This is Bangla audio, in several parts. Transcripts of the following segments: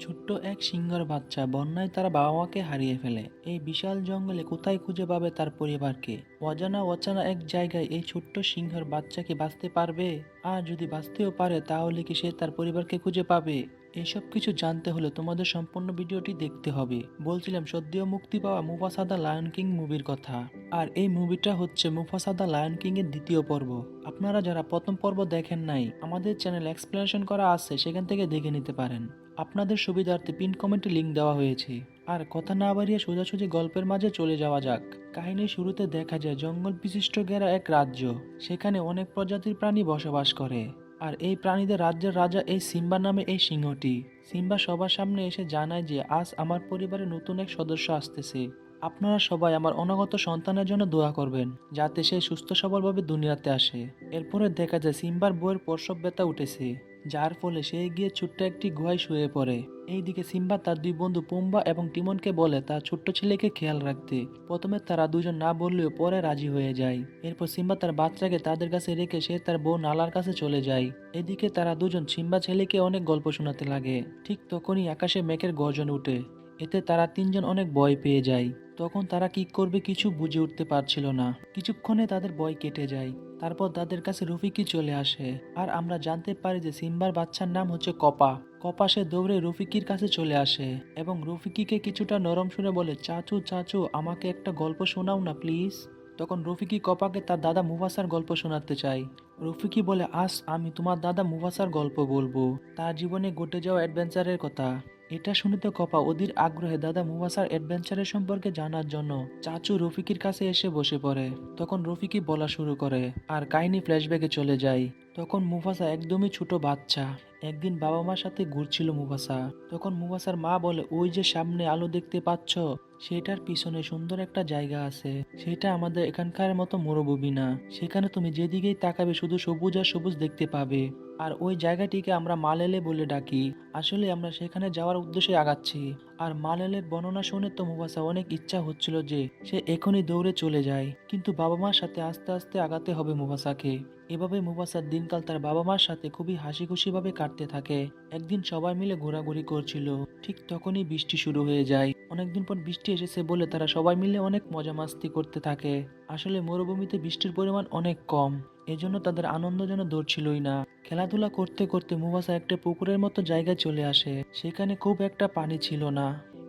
ছোট্ট এক সিংহের বাচ্চা বন্যায় তার বাবা মাকে হারিয়ে ফেলে। এই বিশাল জঙ্গলে কোথায় খুঁজে পাবে তার পরিবারকে? অজানা অচেনা এক জায়গায় এই ছোট্ট সিংহের বাচ্চা কি বাঁচতে পারবে? আর যদি বাঁচতেও পারে তাহলে কি সে তার পরিবারকে খুঁজে পাবে? এসব কিছু জানতে হলে তোমাদের সম্পূর্ণ ভিডিওটি দেখতে হবে। বলছিলাম সদ্য মুক্তি পাওয়া মুফাসা দ্য লায়ন কিং মুভির কথা। আর এই মুভিটা হচ্ছে মুফাসা দ্য লায়ন কিং এর দ্বিতীয় পর্ব। আপনারা যারা প্রথম পর্ব দেখেন নাই, আমাদের চ্যানেল এক্সপ্লেনেশন করা আছে, সেখান থেকে দেখে নিতে পারেন। আপনাদের সুবিধার্থে পিন কমেন্টে লিংক দেওয়া হয়েছে। আর কথা না বাড়িয়ে সোজাসুজি গল্পের মাঝে চলে যাওয়া যাক। কাহিনীর শুরুতে দেখা যায় জঙ্গল বিশিষ্ট ঘেরা এক রাজ্য। সেখানে অনেক প্রজাতির প্রাণী বসবাস করে। আর এই প্রাণীদের রাজ্যের রাজা এই সিম্বা নামে এই সিংহটি। সিম্বা সবার সামনে এসে জানায় যে আজ আমার পরিবারে নতুন এক সদস্য আসতেছে। আপনারা সবাই আমার অনাগত সন্তানের জন্য দোয়া করবেন, যাতে সে সুস্থ সবলভাবে দুনিয়াতে আসে। এরপরে দেখা যায় সিম্বার বউয়ের প্রসব ব্যথা উঠেছে, যার ফলে সে গিয়ে ছোট্ট একটি গুহায় শুয়ে পড়ে। এইদিকে সিম্বা তার দুই বন্ধু পুম্বা এবং টিমনকে বলে তার ছোট্ট ছেলেকে খেয়াল রাখতে। প্রথমে তারা দুজন না বললেও পরে রাজি হয়ে যায়। এরপর সিম্বা তার বাচ্চাকে তাদের কাছে রেখে সে তার বউ নালার কাছে চলে যায়। এদিকে তারা দুজন সিম্বা ছেলেকে অনেক গল্প শোনাতে লাগে। ঠিক তখনই আকাশে মেঘের গর্জন উঠে। এতে তারা তিনজন অনেক ভয় পেয়ে যায়। তখন তারা কি করবে কিছু বুঝে উঠতে পারছিল না। কিছুক্ষণে তাদের ভয় কেটে যায়। তারপর তাদের কাছে রফিকি চলে আসে। আর আমরা জানতে পারি যে সিম্বার বাচ্চার নাম হচ্ছে কপা। কপা সে দৌড়ে রফিকির কাছে চলে আসে এবং রফিকিকে কিছুটা নরম সুরে বলে, চাচু চাচু, আমাকে একটা গল্প শোনাও না প্লিজ। তখন রফিকি কপাকে তার দাদা মুফাসার গল্প শোনাতে চায়। রফিকি বলে, আজ আমি তোমার দাদা মুফাসার গল্প বলবো, তার জীবনে ঘটে যাওয়া অ্যাডভেঞ্চারের কথা। এটা শুনে তো কপা অধীর আগ্রহে দাদা মুফাসার অ্যাডভেঞ্চারের সম্পর্কে জানার জন্য চাচু রফিকির কাছে এসে বসে পড়ে। তখন রফিকি বলা শুরু করে আর কাহিনী ফ্ল্যাশব্যাকে চলে যায়। তখন মুফাসা একদমই ছোট বাচ্চা। একদিন বাবা মার সাথে ঘুরছিল মুফাসা। তখন মুফাসার মা বলে, ওই যে সামনে আলো দেখতে পাচ্ছ, সেটার পিছনে সুন্দর একটা জায়গা আছে। সেটা আমাদের এখানকার মতো মরুভূমি না। সেখানে তুমি যেদিকেই তাকাবে শুধু সবুজ আর সবুজ দেখতে পাবে। আর ওই জায়গাটিকে আমরা মালেলে বলে ডাকি। আসলে আমরা সেখানে যাওয়ার উদ্দেশ্যে আগাচ্ছি। আর মালেলের বর্ণনা শুনে তো মুফাসা অনেক ইচ্ছা হচ্ছিল যে সে এখনই দৌড়ে চলে যায়, কিন্তু বাবা মার সাথে আস্তে আস্তে আগাতে হবে মুফাসাকে। এভাবে মুফাসার দিনকাল তার বাবা মার সাথে খুবই হাসি খুশি ভাবে কাটতে থাকে। একদিন সবাই মিলে ঘোরাঘুরি করছিল। ঠিক তখনই বৃষ্টি শুরু হয়ে যায়। অনেকদিন পর বৃষ্টি এসেছে বলে তারা সবাই মিলে অনেক মজা মাস্তি করতে থাকে। আসলে মরুভূমিতে বৃষ্টির পরিমাণ অনেক কম, এজন্য তাদের আনন্দ যেন ধরছিলই না। খেলাধুলা করতে করতে মুফাসা একটা পুকুরের মতো জায়গায় চলে আসে। সেখানে খুব একটা পানি ছিল না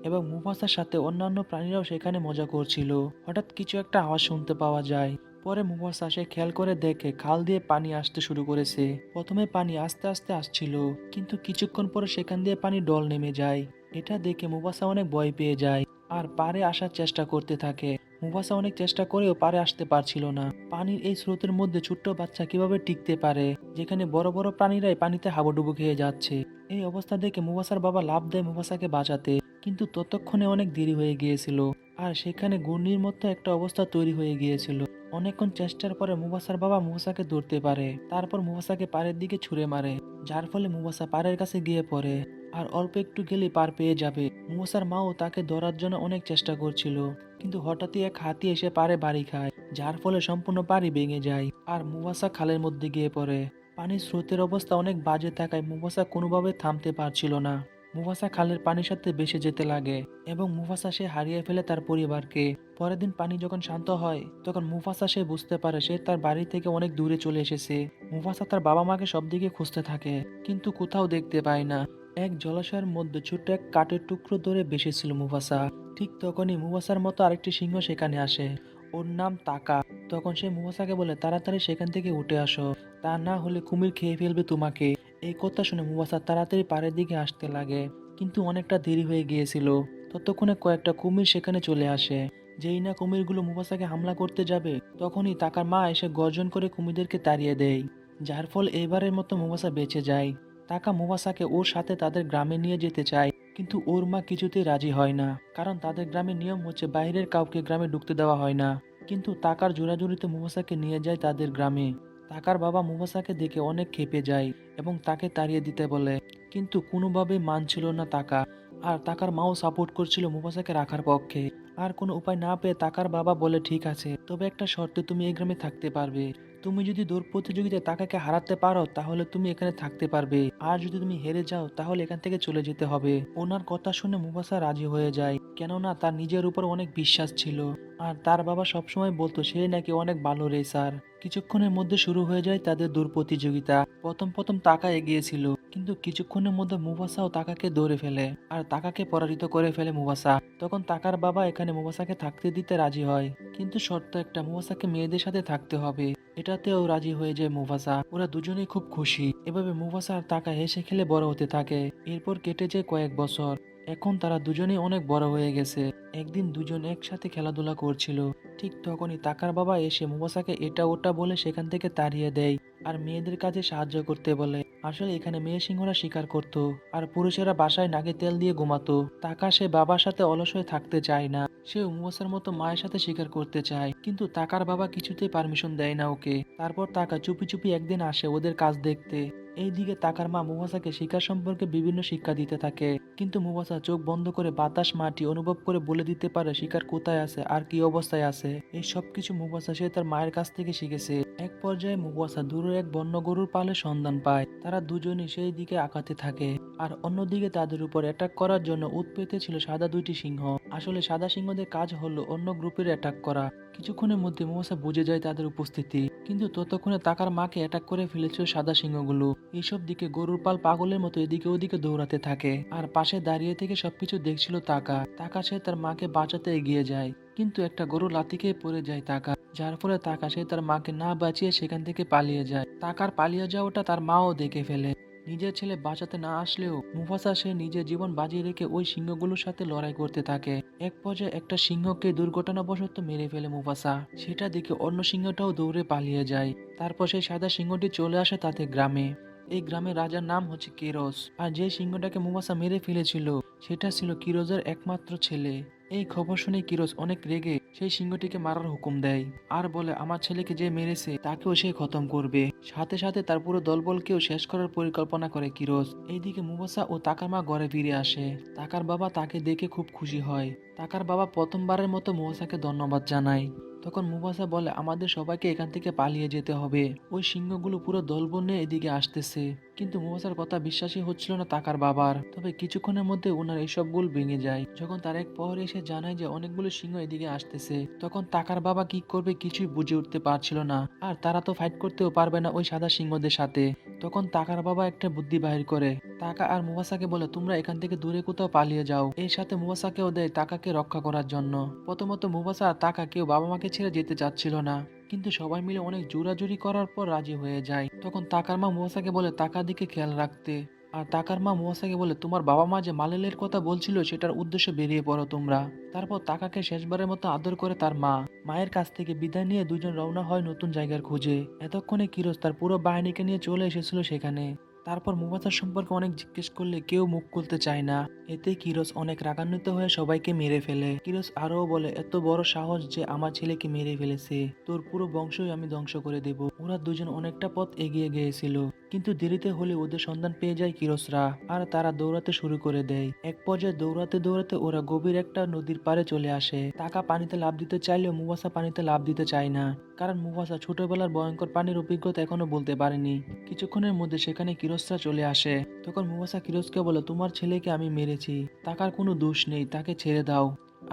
এবং মুফাসার সাথে অন্যান্য প্রাণীরাও সেখানে মজা করছিল। হঠাৎ কিছু একটা আওয়াজ শুনতে পাওয়া যায়। পরে মুফাসা সে খেয়াল করে দেখে খাল দিয়ে পানি আসতে শুরু করেছে। প্রথমে পানি আস্তে আস্তে আসছিল, কিন্তু কিছুক্ষণ পরে সেখান দিয়ে পানি ডল নেমে যায়। এটা দেখে মুফাসা অনেক ভয় পেয়ে যায় আর পাড়ে আসার চেষ্টা করতে থাকে। মুফাসা অনেক চেষ্টা করেও পাড়ে আসতে পারছিল না। পানির এই স্রোতের মধ্যে ছোট্ট বাচ্চা কিভাবে টিকতে পারে, যেখানে বড় বড় প্রাণীরাই পানিতে হাবুডুবু খেয়ে যাচ্ছে। এই অবস্থা দেখে মুফাসার বাবা লাফ দেয় মুফাসাকে বাঁচাতে, কিন্তু ততক্ষণে অনেক দেরি হয়ে গিয়েছিল। আর সেখানে ঘূর্ণির মতো একটা অবস্থা তৈরি হয়ে গিয়েছিল। অনেকক্ষণ চেষ্টার পরে মুফাসার বাবা মুফাসাকে ধরতে পারে। তারপর মুফাসাকে পাড়ের দিকে ছুঁড়ে মারে, যার ফলে মুফাসা পাড়ের কাছে গিয়ে পড়ে। আর অল্প একটু গেলে পার পেয়ে যাবে। মুফাসার মাও তাকে ধরার জন্য অনেক চেষ্টা করছিল, কিন্তু হঠাৎই এক হাতি এসে পাড়ে বাড়ি খায়, যার ফলে সম্পূর্ণ পাড়ি ভেঙে যায় আর মুফাসা খালের মধ্যে গিয়ে পড়ে। পানির স্রোতের অবস্থা অনেক বাজে থাকায় মুফাসা কোনোভাবে থামতে পারছিল না। মুফাসা খালের পানির সাথে ভেসে যেতে লাগে এবং মুফাসা সে হারিয়ে ফেলে তার পরিবারকে। পরের দিন পানি যখন শান্ত হয়, তখন মুফাসা সে বুঝতে পারে সে তার বাড়ি থেকে অনেক দূরে চলে এসেছে। মুফাসা তার বাবা মাকে সব দিকে খুঁজতে থাকে, কিন্তু কোথাও দেখতে পায় না। এক জলাশয়ের মধ্যে ছোট্ট এক কাঠের টুকরো ধরে বেসেছিল মুফাসা। ঠিক তখনই মুফাসার মতো আরেকটি সিংহ সেখানে আসে। ওর নাম তাকা। তখন সে মুফাসাকে বলে, তাড়াতাড়ি সেখান থেকে উঠে আসো, তা না হলে কুমির খেয়ে ফেলবে তোমাকে। এই কথা শুনে মুফাসা তাড়াতাড়ি পাড়ের দিকে আসতে লাগে, কিন্তু অনেকটা দেরি হয়ে গিয়েছিল। ততক্ষণে কয়েকটা কুমির সেখানে চলে আসে। যেই না কুমিরগুলো মুফাসাকে হামলা করতে যাবে, তখনই তাকার মা এসে গর্জন করে কুমিরদেরকে তাড়িয়ে দেয়, যার ফল এবারের মতো মুফাসা বেঁচে যায়। তাকা মুফাসাকে ওর সাথে তাদের গ্রামে নিয়ে যেতে চায়, কিন্তু ওর মা কিছুতেই রাজি হয় না, কারণ তাদের গ্রামের নিয়ম হচ্ছে বাইরের কাউকে গ্রামে ঢুকতে দেওয়া হয় না। কিন্তু তাকার জোরাজুরিতে মুফাসাকে নিয়ে যায় তাদের গ্রামে। তাকার বাবা মুফাসাকে দেখে অনেক ক্ষেপে যায় এবং তাকে তাড়িয়ে দিতে বলে, কিন্তু কোনোভাবেই মানছিল না তাকা। আর তাকার মাও সাপোর্ট করছিল মুফাসাকে রাখার পক্ষে। আর কোনো উপায় না পেয়ে তাকার বাবা বলে ঠিক আছে, তবে একটা শর্তে তুমি এই গ্রামে থাকতে পারবে। তুমি যদি দৌড় প্রতিযোগিতায় তাকাকে হারাতে পারো তাহলে তুমি এখানে থাকতে পারবে, আর যদি তুমি হেরে যাও তাহলে এখান থেকে চলে যেতে হবে। ওনার কথা শুনে মুফাসা রাজি হয়ে যায়, কেননা তার নিজের উপর অনেক বিশ্বাস ছিল। আর তার বাবা সবসময় বলতো সে নাকি অনেক ভালো রেসার। কিছুক্ষণের মধ্যে শুরু হয়ে যায় তাদের দৌড় প্রতিযোগিতা। প্রথম প্রথম তাকা এগিয়েছিল, কিন্তু কিছুক্ষণের মধ্যে মুফাসাও তাকাকে দৌড়ে ফেলে আর তাকাকে পরাজিত করে ফেলে মুফাসা। তখন তাকার বাবা এখানে মুফাসাকে থাকতে দিতে রাজি হয়, কিন্তু শর্ত একটা, মুফাসাকে মেয়েদের সাথে থাকতে হবে। এটাতেও রাজি হয়ে যায় মুফাসা। ওরা দুজনেই খুব খুশি। এভাবে মুফাসা আর তাকা হেসে খেলে বড় হতে থাকে। এরপর কেটে যায় কয়েক বছর। এখন তারা দুজনেই অনেক বড় হয়ে গেছে। একদিন দুজন একসাথে খেলাধুলা করছিল, ঠিক তখনই তাকার বাবা এসে মুফাসাকে এটা ওটা বলে সেখান থেকে তাড়িয়ে দেয় আর মেয়েদের কাজে সাহায্য করতে বলে। আসলে এখানে মেয়ে সিংহরা শিকার করত আর পুরুষেরা বাসায় নাকে তেল দিয়ে ঘুমাতো। তাকা সে বাবার সাথে অলস হয়ে থাকতে চায় না, সে মুফাসার মতো মায়ের সাথে শিকার করতে চায়, কিন্তু তাকার বাবা কিছুতেই পারমিশন দেয় না ওকে। তারপর তাকা চুপি চুপি একদিন আসে ওদের কাজ দেখতে। এইদিকে তাকার মা মুফাসাকে শিকার সম্পর্কে বিভিন্ন শিক্ষা দিতে থাকে, কিন্তু মুফাসা চোখ বন্ধ করে বাতাস মাটি অনুভব করে বলে দিতে পারে শিকার কোথায় আছে আর কি অবস্থায় আছে। এই সবকিছু মুফাসা সে তার মায়ের কাছ থেকে শিখেছে। এক পর্যায়ে মুফাসা দূরে এক বন্য গরুর পালের সন্ধান পায়। তারা দুজনই সেই দিকে আগাতে থাকে, আর অন্যদিকে তাদের উপর অ্যাটাক করার জন্য উৎপেতে ছিল সাদা দুইটি সিংহ। আসলে সাদা সিংহদের কাজ হলো অন্য গ্রুপের অ্যাটাক করা। কিছুক্ষণের মধ্যে মুফাসা বুঝে যায় তাদের উপস্থিতি, কিন্তু ততক্ষণে তাকার মাকে অ্যাটাক করে ফেলেছিল সাদা সিংহগুলো। এইসব দিকে গরুর পাল পাগলের মতো এদিকে ওদিকে দৌড়াতে থাকে, আর পাশে দাঁড়িয়ে থেকে সবকিছু দেখছিল তাকা। তাকা সে তার মাকে বাঁচাতে এগিয়ে যায়, কিন্তু একটা গরু লাথি খেয়ে পড়ে যায় তাকা, যার ফলে তাকা সে তার মাকে না বাঁচিয়ে সেখান থেকে পালিয়ে যায়। তাকার পালিয়ে যাওয়াটা তার মাও দেখে ফেলে। নিজের ছেলে বাঁচাতে না আসলেও মুফাসা সে নিজের জীবন বাজিয়ে রেখে ওই সিংহগুলোর সাথে লড়াই করতে থাকে। এক পর্যায়ে একটা সিংহকে দুর্ঘটনাবশত মেরে ফেলে মুফাসা। সেটা দেখে অন্য সিংহটাও দৌড়ে পালিয়ে যায়। তারপর সেই সাদা সিংহটি চলে আসে তাদের গ্রামে। এই গ্রামের রাজার নাম হচ্ছে কিরোস, আর যে সিংহটাকে মুফাসা মেরে ফেলেছিল সেটা ছিল কিরোজের একমাত্র ছেলে। এই খবর শুনে কিরোজ অনেক রেগে সেই সিংহটিকে মারার হুকুম দেয়, আর বলে আমার ছেলেকে যে মেরেছে তাকেও সে খতম করবে। সাথে সাথে তার পুরো দলবলকেও শেষ করার পরিকল্পনা করে কিরোজ। এইদিকে মুফাসা ও তাকার মা ঘরে ফিরে আসে। তাকার বাবা তাকে দেখে খুব খুশি হয়। তাকার বাবা প্রথমবারের মতো মুফাসাকে ধন্যবাদ জানায়। তখন মুফাসা বলে আমাদের সবাইকে এখান থেকে পালিয়ে যেতে হবে, ওই সিংহগুলো পুরো দলবল নিয়ে এদিকে আসতেছে। কিন্তু মুফাসার কথা বিশ্বাসই হচ্ছিল না তাকার বাবার। তবে কিছুক্ষণের মধ্যে ওনার এইসব ভুল ভেঙে যায় যখন তার এক প্রহরী এসে জানায় যে অনেকগুলো সিংহ এদিকে আসতেছে। তখন তাকার বাবা কি করবে কিছুই বুঝে উঠতে পারছিল না, আর তারা তো ফাইট করতেও পারবে না ওই সাদা সিংহদের সাথে। তখন তাকার বাবা একটা বুদ্ধি বাহির করে। তাকা আর মুফাসাকে বলে তোমরা এখান থেকে দূরে কোথাও পালিয়ে যাও। এর সাথে মুফাসাকেও দেয় তাকাকে রক্ষা করার জন্য। প্রথমত মুফাসা আর তাকা কেউ বাবা মাকে ছেড়ে যেতে চাচ্ছিল না, কিন্তু সবাই মিলে অনেক জোরাজুরি করার পর রাজি হয়ে যায়। তখন তাকার মা মুফাসাকে বলে তাকার দিকে খেয়াল রাখতে, আর তাকার মা মুফাসাকে বলে তোমার বাবা মা যে মালেলের কথা বলছিল সেটার উদ্দেশ্যে বেরিয়ে পড়ো তোমরা। তারপর তাকাকে শেষবারের মতো আদর করে তার মায়ের কাছ থেকে বিদায় নিয়ে দুজন রওনা হয় নতুন জায়গার খোঁজে। এতক্ষণে কিরোজ তার পুরো বাহিনীকে নিয়ে চলে এসেছিল সেখানে। তারপর মুফাসার সম্পর্কে অনেক জিজ্ঞেস করলে কেউ মুখ খুলতে চায় না। এতে কিরোজ অনেক রাগান্বিত হয়ে সবাইকে মেরে ফেলে। কিরোজ আরও বলে এত বড় সাহস যে আমার ছেলেকে মেরে ফেলেছে, তোর পুরো বংশই আমি ধ্বংস করে দেব। ওরা দুজন অনেকটা পথ এগিয়ে গিয়েছিল, কিন্তু দেরিতে হলে ওদের সন্ধান পেয়ে যায় কিরোজরা, আর তারা দৌড়াতে শুরু করে দেয়। এক পর্যায়ে দৌড়াতে দৌড়াতে ওরা গভীর একটা নদীর পাড়ে চলে আসে। তাকা পানিতে লাফ দিতে চাইলেও মুফাসা পানিতে লাফ দিতে চায় না, কারণ মুফাসা ছোটবেলার ভয়ঙ্কর পানির অভিজ্ঞতা এখনো বলতে পারেনি। কিছুক্ষণের মধ্যে সেখানে কিরোজরা চলে আসে। তখন মুফাসা কিরোজকে বলে তোমার ছেলেকে আমি মেরেছি, তাকার কোনো দোষ নেই, তাকে ছেড়ে দাও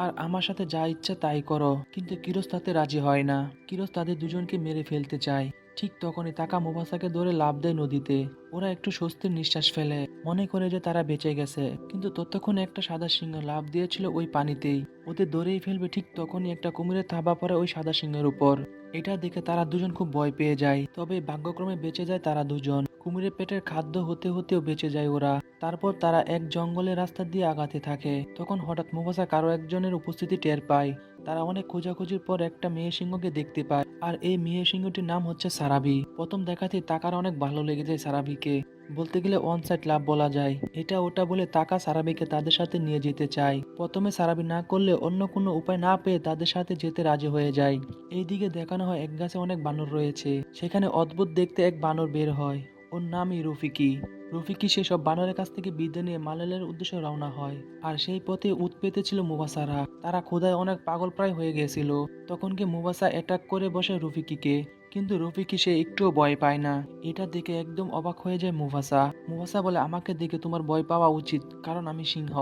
আর আমার সাথে যা ইচ্ছা তাই করো। কিন্তু কিরোজ তাতে রাজি হয় না। কিরোজ তাদের দুজনকে মেরে ফেলতে চায়। ঠিক তখনই তাকা মুফাসাকে ধরে লাফ দেয় নদীতে। ওরা একটু স্বস্তির নিঃশ্বাস ফেলে, মনে করে যে তারা বেঁচে গেছে। কিন্তু ততক্ষণে একটা সাদা সিংহ লাফ দিয়েছিল ওই পানিতেই, ওদের ধরেই ফেলবে। ঠিক তখনই একটা কুমিরের থাবা পড়ে ওই সাদা সিংহের উপর। এটা দেখে তারা দুজন খুব ভয় পেয়ে যায়, তবে ভাগ্যক্রমে বেঁচে যায় তারা দুজন। কুমিরের পেটের খাদ্য হতে হতেও বেঁচে যায় ওরা। তারপর তারা এক জঙ্গলের রাস্তা দিয়ে আগাতে থাকে। তখন হঠাৎ মুফাসা কারো একজনের উপস্থিতি টের পায়। তারা অনেক খোঁজাখুঁজির পর একটা মেয়ে সিংহকে দেখতে পায়, আর এই মেয়ে সিংহটির নাম হচ্ছে সারাবি। প্রথম দেখাতেই তাকার অনেক ভালো লেগে যায় সারাবিকে, বলতে গেলে ওয়ান সাইড লাভ বলা যায়। এটা ওটা বলে তাকা সারাবিকে তাদের সাথে নিয়ে যেতে চায়। প্রথমে সারাবি না করলে অন্য কোনো উপায় না পেয়ে তাদের সাথে যেতে রাজি হয়ে যায়। এইদিকে দেখানো হয় এক গাছে অনেক বানর রয়েছে। সেখানে অদ্ভুত দেখতে এক বানর বের হয়, ওর নামই রফিকি। রফিকি সেসব বানরের কাছ থেকে বিদায় নিয়ে মালেলের উদ্দেশ্যে রওনা হয়। আর সেই পথে উট পেতেছিল মুবাসারা। তারা ক্ষুধায় অনেক পাগল প্রায় হয়ে গিয়েছিল। তখন কি মুবাসা অ্যাটাক করে বসে রফিকিকে। কিন্তু রফিকি সে একটুও ভয় পায় না। এটা দেখে একদম অবাক হয়ে যায় মুবাসা। মুবাসা বলে, আমাকে দেখে তোমার ভয় পাওয়া উচিত, কারণ আমি সিংহ।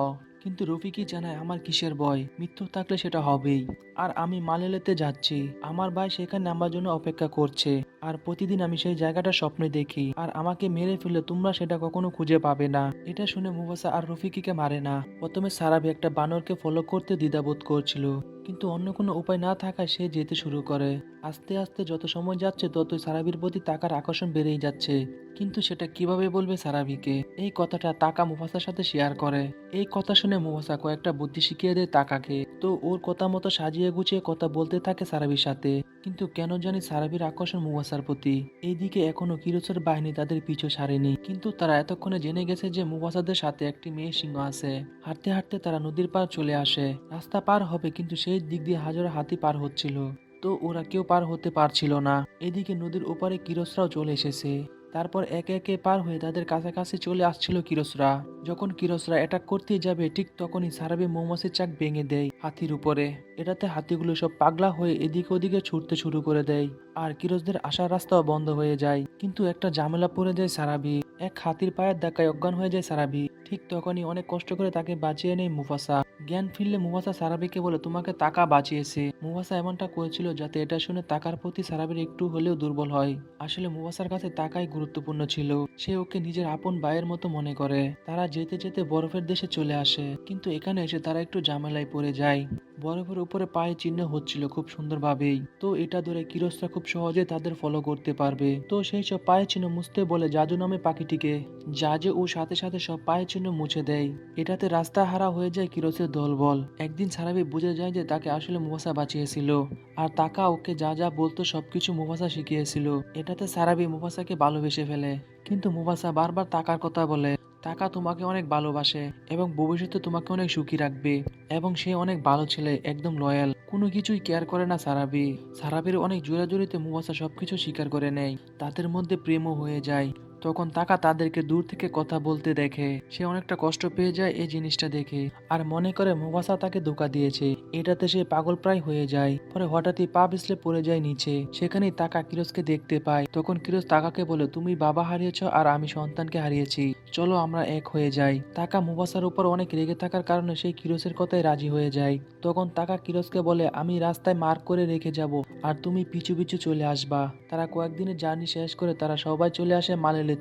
কিন্তু রফিকি জানায়, আমার কিসের ভয়, মৃত্যু থাকলে সেটা হবেই। আর আমি মালেলেতে যাচ্ছি, আমার ভাই সেখানে আমার জন্য অপেক্ষা করছে। আর প্রতিদিন আমি সেই জায়গাটা স্বপ্নে দেখি, আর আমাকে মেরে ফেললে তোমরা সেটা কখনো খুঁজে পাবে না। এটা শুনে মুবাসা আর রফিকিকে মারে না। প্রথমে সারাবি একটা বানরকে ফলো করতে দ্বিধাবোধ করছিল, কিন্তু অন্য কোনো উপায় না থাকায় সে যেতে শুরু করে। আস্তে আস্তে যত সময় যাচ্ছে ততই সারাবির প্রতি তাকার আকর্ষণ বেড়েই যাচ্ছে। কিন্তু সেটা কিভাবে বলবে সারাবিকে, এই কথাটা তাকা মুফাসার সাথে শেয়ার করে। এই কথা শুনে মুফাসা কয়েকটা বুদ্ধি শিখিয়ে দেয় তাকাকে। তো ওর কথা মতো সাজিয়ে গুছিয়ে কথা বলতে থাকে সারাবির সাথে। কিন্তু কেন জানি সারাবির আকর্ষণ মুফাসার প্রতি। এইদিকে এখনো কিরোসের বাহিনী তাদের পিছু ছাড়েনি, কিন্তু তারা এতক্ষণে জেনে গেছে যে মুফাসাদের সাথে একটি মেয়ে সিংহ আছে। হাঁটতে হাঁটতে তারা নদীর পার চলে আসে। রাস্তা পার হবে, কিন্তু সেই দিক দিয়ে হাজারো হাতি পার হচ্ছিল। তো ওরা কেউ পার হতে পারছিল না। এদিকে নদীর ওপারে কিরোসরাও চলে এসেছে। তারপর একে একে পার হয়ে তাদের কাছাকাছি চলে আসছিল কিরোসরা। যখন কিরোসরা অ্যাটাক করতে যাবে, ঠিক তখনই সারাবি মৌমাছির চাক ভেঙে দেয় হাতির উপরে। এটাতে হাতিগুলো সব পাগলা হয়ে এদিকে ওদিকে ছুটতে শুরু করে দেয়। আর কিরোসদের আসার রাস্তাও বন্ধ হয়ে যায়। কিন্তু একটা ঝামেলা পড়ে যায় সারাবি। এক হাতির পায়ের ধাক্কায় অজ্ঞান হয়ে যায় সারাবি। ঠিক তখনই অনেক কষ্ট করে তাকে বাঁচিয়ে নেয় মুফাসা। জ্ঞান ফিরলে মুফাসা সারাবিকে বলে, তোমাকে তাকা বাঁচিয়েছে। মুফাসা এমনটা করেছিল যাতে এটা শুনে তাকার প্রতি সারাবির একটু হলেও দুর্বল হয়। আসলে মুফাসার কাছে তাকাই গুরুত্বপূর্ণ ছিল। সে ওকে নিজের আপন ভাইয়ের মতো মনে করে। তারা যেতে যেতে বরফের দেশে চলে আসে, কিন্তু এখানে এসে তারা একটু ঝামেলায় পড়ে যায়। বরফের উপরে পায়ে চিহ্ন হচ্ছিল খুব সুন্দরভাবেই। তো এটা ধরে কিরোসরা খুব সহজে তাদের ফলো করতে পারবে। তো সেই সব পায়ে চিহ্ন মুছতে বলে জাজু নামে পাখিটিকে। জাজু ও সাথে সাথে সব পায়ে চিহ্ন মুছে দেয়। এটাতে রাস্তা হারা হয়ে যায় কিরোসের দলবল। একদিন সারাবি বুঝে যায় যে তাকে আসলে মুফাসা বাঁচিয়েছিল। আর তাকা ওকে যা যা বলতো সবকিছু মুফাসা শিখিয়েছিল। এটাতে সারাবি মুফাসাকে ভালোবেসে ফেলে। কিন্তু মুফাসা বারবার তাকার কথা বলে, টাকা তোমাকে অনেক ভালোবাসে এবং ভবিষ্যতে তোমাকে অনেক সুখী রাখবে। এবং সে অনেক ভালো ছেলে, একদম লয়াল, কোনো কিছুই কেয়ার করে না সারাবি। সারাবির অনেক জোরাজুরিতে মুফাসা সবকিছু স্বীকার করে নেয়। তাদের মধ্যে প্রেমও হয়ে যায়। তখন তাকা তাদেরকে দূর থেকে কথা বলতে দেখে। সে অনেকটা কষ্ট পেয়ে যায় এই জিনিসটা দেখে। আর মনে করে মুফাসা তাকে ধোঁকা দিয়েছে। এটাতে সে পাগল প্রায় হয়ে যায়। পরে হঠাৎই পা পিছলে পড়ে যায় নিচে। সেখানেই তাকা কিরোসকে দেখতে পায়। তখন কিরোস তাকাকে বলে, তুমি বাবা হারিয়েছ আর আমি সন্তানকে হারিয়েছি, চলো আমরা এক হয়ে যাই। তাকা মুফাসার উপর অনেক রেগে থাকার কারণে সেই কিরোসের কথায় রাজি হয়ে যায়। তখন তাকা কিরোসকে বলে, আমি রাস্তায় মার্ক করে রেখে যাব, আর তুমি পিছু পিছু চলে আসবা। তারা কয়েকদিনের জার্নি শেষ করে তারা সবাই চলে আসে মালেলেতে।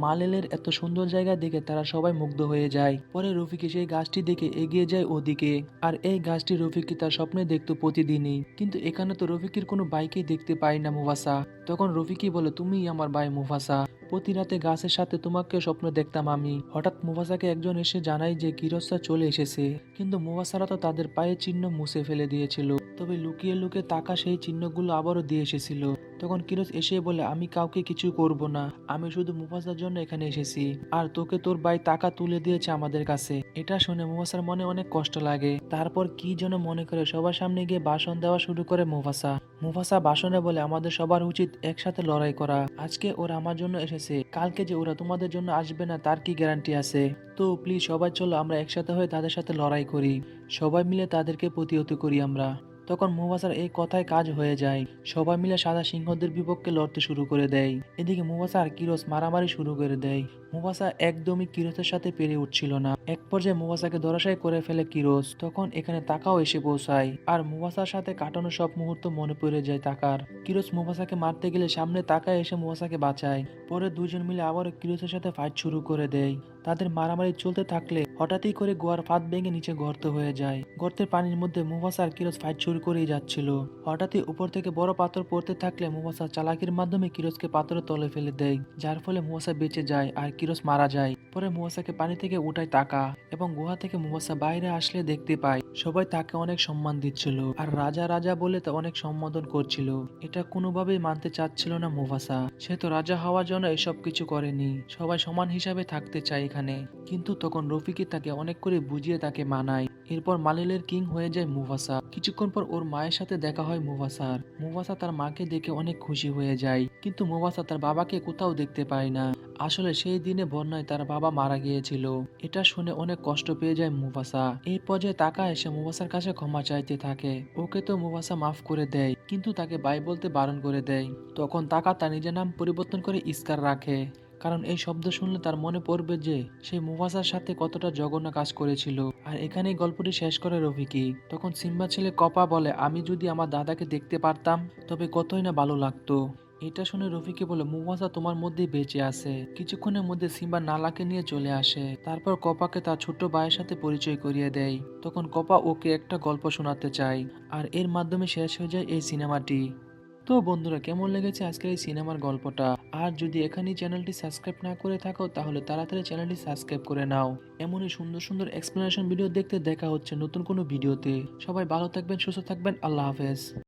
মালেলের এত সুন্দর জায়গা দেখে তারা সবাই মুগ্ধ হয়ে যায়। পরে রফিকি সেই গাছটি দেখে এগিয়ে যায় ওদিকে। আর এই গাছটি রফিকি তার স্বপ্নে দেখতো প্রতিদিনই। কিন্তু এখানে তো রফিকির কোনো বাইকেই দেখতে পায় না মুফাসা। তখন রফিকি বলে, তুমিই আমার ভাই মুফাসা, প্রতি রাতে গাছের সাথে তোমাকে স্বপ্ন দেখতাম আমি। হঠাৎ মুফাসাকে একজন এসে জানায় যে কিরোসরা চলে এসেছে। কিন্তু মুফাসারা তো তাদের পায়ের চিহ্ন মুছে ফেলে দিয়েছিল। তবে লুকিয়ে লুকিয়ে তাকা সেই চিহ্নগুলো আবারও দিয়ে এসেছিল। তখন কিরোস এসে বলে, আমি কাউকে কিছু করব না, আমি শুধু মুফাসার জন্য এখানে এসেছি। আর তোকে তোর ভাই টাকা তুলে দিয়েছে আমাদের কাছে। এটা শুনে মুফাসার মনে অনেক কষ্ট লাগে। তারপর কি যেন মনে করে সবার সামনে গিয়ে ভাষণ দেওয়া শুরু করে মুফাসা। মুফাসা ভাষণে বলে, আমাদের সবার উচিত একসাথে লড়াই করা। আজকে ওরা আমার জন্য এসেছে, কালকে যে ওরা তোমাদের জন্য আসবে না তার কি গ্যারান্টি আছে? তো প্লিজ সবাই চলো আমরা একসাথে হয়ে তাদের সাথে লড়াই করি, সবাই মিলে তাদেরকে প্রতিহত করি আমরা। তখন মুফাসার এই কথায় কাজ হয়ে যায়। সবাই মিলে সাদা সিংহদের বিপক্ষে লড়তে শুরু করে দেয়। এদিকে মুফাসা আর কিরোস মারামারি শুরু করে দেয়। মুফাসা একদমই কিরোসের সাথে পেরে উঠছিল না। এক পর্যায়ে মুফাসাকে ধরাশায়ী করে ফেলে কিরোস। তখন এখানে তাকাও এসে পৌঁছায়। আর মুফাসার সাথে কাটানো সব মুহূর্ত মনে পড়ে যায় তাকার। কিরোস মুফাসাকে মারতে গেলে সামনে তাকায় এসে মুফাসাকে বাঁচায়। পরে দুজন মিলে আবারও কিরোসের সাথে ফাইট শুরু করে দেয়। তাদের মারামারি চলতে থাকলে হঠাৎই করে গুহার ফাঁদ ভেঙে নিচে গর্ত হয়ে যায়। গর্তের পানির মধ্যে মুফাসা আর কিরোস ফাইট শুরু করেই যাচ্ছিল। হঠাৎই উপর থেকে বড় পাথর পড়তে থাকলে মুফাসা চালাকির মাধ্যমে কিরোসকে পাথরের তলে ফেলে দেয়, যার ফলে মুফাসা বেঁচে যায় আর কিরোস মারা যায়। পরে মুফাসাকে পানি থেকে উঠায় তাকা, এবং গুহা থেকে মুফাসা বাইরে আসলে দেখতে পায় সবাই তাকে অনেক সম্মান দিচ্ছিল আর রাজা রাজা বলে তা অনেক সম্বোধন করছিল। এটা কোনোভাবেই মানতে চাচ্ছিল না মুফাসা। সে তো রাজা হওয়ার জন্য এসব কিছু করেনি, সবাই সমান হিসাবে থাকতে চায় এখানে। কিন্তু তখন রফিকি তাকে অনেক করে বুঝিয়ে তাকে মানায়। এরপর মালিলের কিং হয়ে যায় মুফাসা। কিছুক্ষণ পর ওর মায়ের সাথে দেখা হয় মুফাসার। মুফাসা তার মাকে দেখে অনেক খুশি হয়ে যায়, কিন্তু মুফাসা তার বাবাকে কোথাও দেখতে পায় না। আসলে সেই দিনে বন্যায় তার বাবা মারা গিয়েছিল। এটা শুনে অনেক কষ্ট পেয়ে যায় মুফাসা। এই পর্যায়ে তাকা এসে মুফাসার কাছে ক্ষমা চাইতে থাকে। ওকে তো মুফাসা মাফ করে দেয়, কিন্তু তাকে ভাই বলতে বারণ করে দেয়। তখন তাকা তার নিজের নাম পরিবর্তন করে ইস্কার রাখে, কারণ এই শব্দ শুনলে তার মনে পড়বে যে সে মুফাসার সাথে কতটা জঘন্য কাজ করেছিল। আর এখানেই গল্পটি শেষ করে রফিকি। তখন সিম্বা ছেলে কপা বলে, আমি যদি আমার দাদাকে দেখতে পারতাম তবে কতই না ভালো লাগতো। এটা শুনে রফিকে বলে, মুফাসা তোমার মধ্যেই বেঁচে আছে। কিছুক্ষণের মধ্যে সিম্বা নালাকে নিয়ে চলে আসে। তারপর কপাকে তার ছোট ভাইয়ের সাথে পরিচয় করিয়ে দেয়। তখন কপা ওকে একটা গল্প শোনাতে চায়, আর এর মাধ্যমে শেষ হয়ে যায় এই সিনেমাটি। তো বন্ধুরা, কেমন লেগেছে আজকের এই সিনেমার গল্পটা? আর যদি এখানেই চ্যানেলটি সাবস্ক্রাইব না করে থাকো তাহলে তাড়াতাড়ি চ্যানেলটি সাবস্ক্রাইব করে নাও। এমনই সুন্দর সুন্দর এক্সপ্লেনেশন ভিডিও দেখতে দেখা হচ্ছে নতুন কোনো ভিডিওতে। সবাই ভালো থাকবেন, সুস্থ থাকবেন, আল্লাহ হাফেজ।